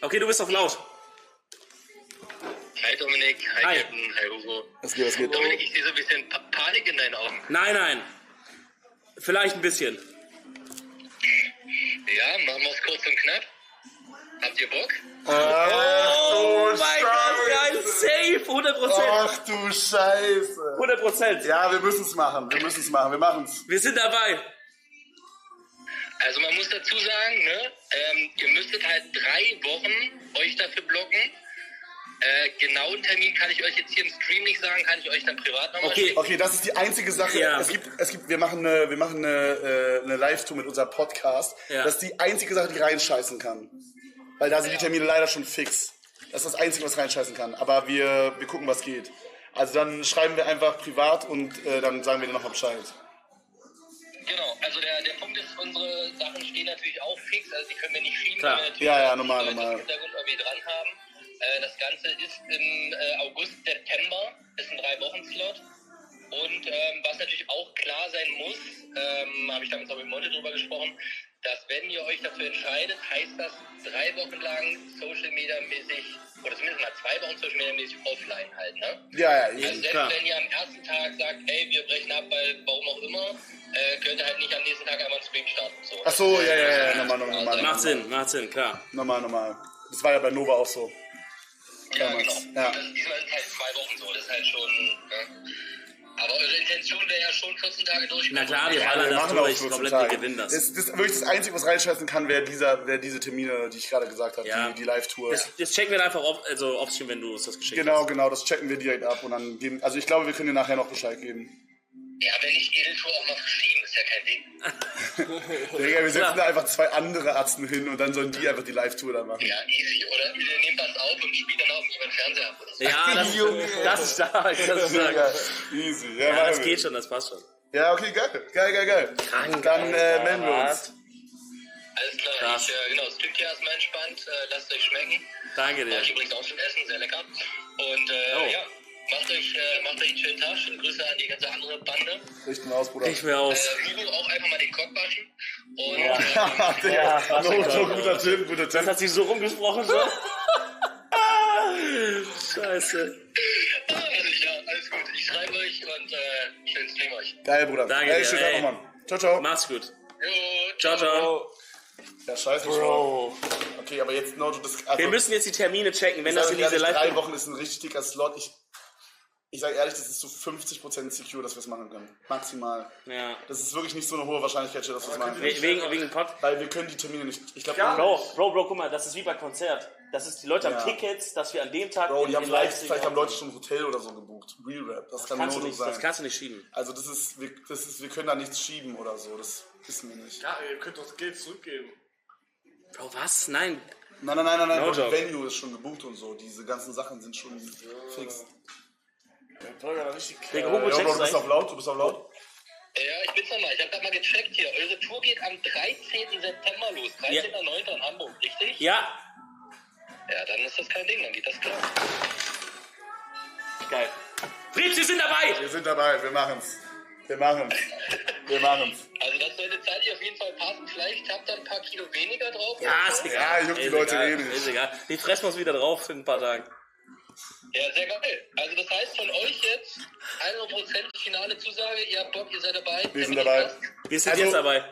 Okay, du bist auf laut. Hi Dominik, hi Hi. Captain, hi Hugo. Was geht? Dominik, ich sehe so ein bisschen Panik in deinen Augen. Nein. Vielleicht ein bisschen. Ja, machen wir es kurz und knapp. Habt ihr Bock? Oh mein Gott, geil, safe, 100%. Ach du Scheiße. 100%. Ja, wir müssen es machen. Wir machen es. Wir sind dabei. Also man muss dazu sagen, ne, ihr müsstet halt 3 Wochen euch dafür blocken. Genauen Termin kann ich euch jetzt hier im Stream nicht sagen, kann ich euch dann privat nochmal schicken. Okay, das ist die einzige Sache. Ja. Wir machen eine Live-Tour mit unserem Podcast. Ja. Das ist die einzige Sache, die reinscheißen kann. Weil da sind die Termine leider schon fix. Das ist das Einzige, was reinscheißen kann. Aber wir gucken, was geht. Also dann schreiben wir einfach privat und dann sagen wir dir nochmal Bescheid. Genau, also der Punkt ist, unsere Sachen stehen natürlich auch fix, also die können wir nicht schieben, Klar. weil wir natürlich Ja, die normal. Leute im Hintergrund irgendwie dran haben. Das Ganze ist im August, September, ist ein 3-Wochen-Slot. Und was natürlich auch klar sein muss, habe ich damals auch mit Monte drüber gesprochen, dass wenn ihr euch dafür entscheidet, heißt das 3 Wochen lang Social Media mäßig, oder zumindest mal 2 Wochen Social Media mäßig offline halt, ne? Ja, Also selbst klar. wenn ihr am ersten Tag sagt, ey, wir brechen ab, weil warum auch immer, könnt ihr halt nicht am nächsten Tag einmal einen Stream starten. So. Ach so, ja, normal. Macht Sinn, klar. Normal. Das war ja bei Nova auch so. Ja, damals. genau. Ja. Diesmal sind halt 2 Wochen so, das ist halt schon, ne? Aber eure Intention wäre ja schon 14 Tage durchkommen. Na klar, wir Wir ballern das machen auch durch, 14 komplett, Tage. wir gewinnen das. Das wirklich das Einzige, was reinscheißen kann, wäre diese Termine, die ich gerade gesagt habe, Ja. die Live-Tour. Das checken wir dann einfach offstream, wenn du uns das geschickt hast. Genau, das checken wir direkt ab und dann geben, also ich glaube, wir können dir nachher noch Bescheid geben. Ja, wenn nicht Edeltour auch mal verschieben, ist ja kein Ding. Digga, wir setzen Ja. da einfach 2 andere Arzten hin und dann sollen die einfach die Live-Tour da machen. Ja, easy. Oder ihr nehmt das auf und spielt dann auf dem Fernseher ab oder so. Ja, das ist stark, das ist stark. Digga, easy. Ja, Ja, machen das wir. geht schon, das passt schon. Ja, okay, geil. Dann melden wir uns. Alles klar, Krass. genau, das klingt hier erstmal entspannt, lasst euch schmecken. Danke War dir. ich übrigens auch schon essen, sehr lecker. Und Oh. ja, macht euch einen schönen Tag, schöne Grüße an die ganze andere Bande. Richten wir aus, Bruder. Ich mir aus. Hugo auch einfach mal den Kopf waschen. Und Digga, guter Tipp. Das hat sich so rumgesprochen, so. Scheiße. alles gut. Ich schreibe euch und schönen Stream euch. Geil, Bruder. Danke Ey, dir, schönen ey. Tag noch, Mann. Ciao. Mach's gut. Jo, Ciao. Ja, scheiße. Bro. Okay, aber jetzt, no, das, also, Wir müssen jetzt die Termine checken, wenn ich das sage in diese ehrlich, 3 Live... Wochen ist ein richtig dicker Slot. Ich sage ehrlich, das ist so 50% secure, dass wir es machen können. Maximal. Ja. Das ist wirklich nicht so eine hohe Wahrscheinlichkeit, dass wir es machen können. Wegen Pod... Weil wir können die Termine nicht. Ich glaube, Bro, guck mal, das ist wie bei Konzert. Das ist, die Leute Ja. haben Tickets, dass wir an dem Tag... Bro, die haben in vielleicht haben Leute schon ein Hotel oder so gebucht. Real Rap. Das kann kannst nur du nicht, so sein. das kannst du nicht schieben. Also wir können da nichts schieben oder so. Das wissen wir nicht. Ja, ihr könnt doch das Geld zurückgeben. Bro, was? Nein. Nein. No Die joke. Venue ist schon gebucht und so. Diese ganzen Sachen sind schon fix. Der Teuer war richtig Digga, klar. Hugo, Ja, Bro, checkst du du bist auf eigentlich? laut. Ja, ich bin's nochmal. Ich habe gerade mal gecheckt hier. Eure Tour geht am 13. September los. 13.09. in Hamburg, richtig? Ja. Ja, dann ist das kein Ding, dann geht das klar. Geil. Fritz, wir sind dabei! Wir sind dabei, wir machen's. Also das sollte zeitlich auf jeden Fall passen. Vielleicht habt ihr ein paar Kilo weniger drauf. Ja, ist egal. Ja, juckt die Ist Leute egal. eh nicht. Ist egal. Die fressen wir uns wieder drauf in ein paar Tagen. Ja, sehr geil. Also das heißt von euch jetzt 100% finale Zusage. Ihr habt Bock, ihr seid dabei. Wir sind Termin dabei. passt. Wir sind Also, jetzt dabei.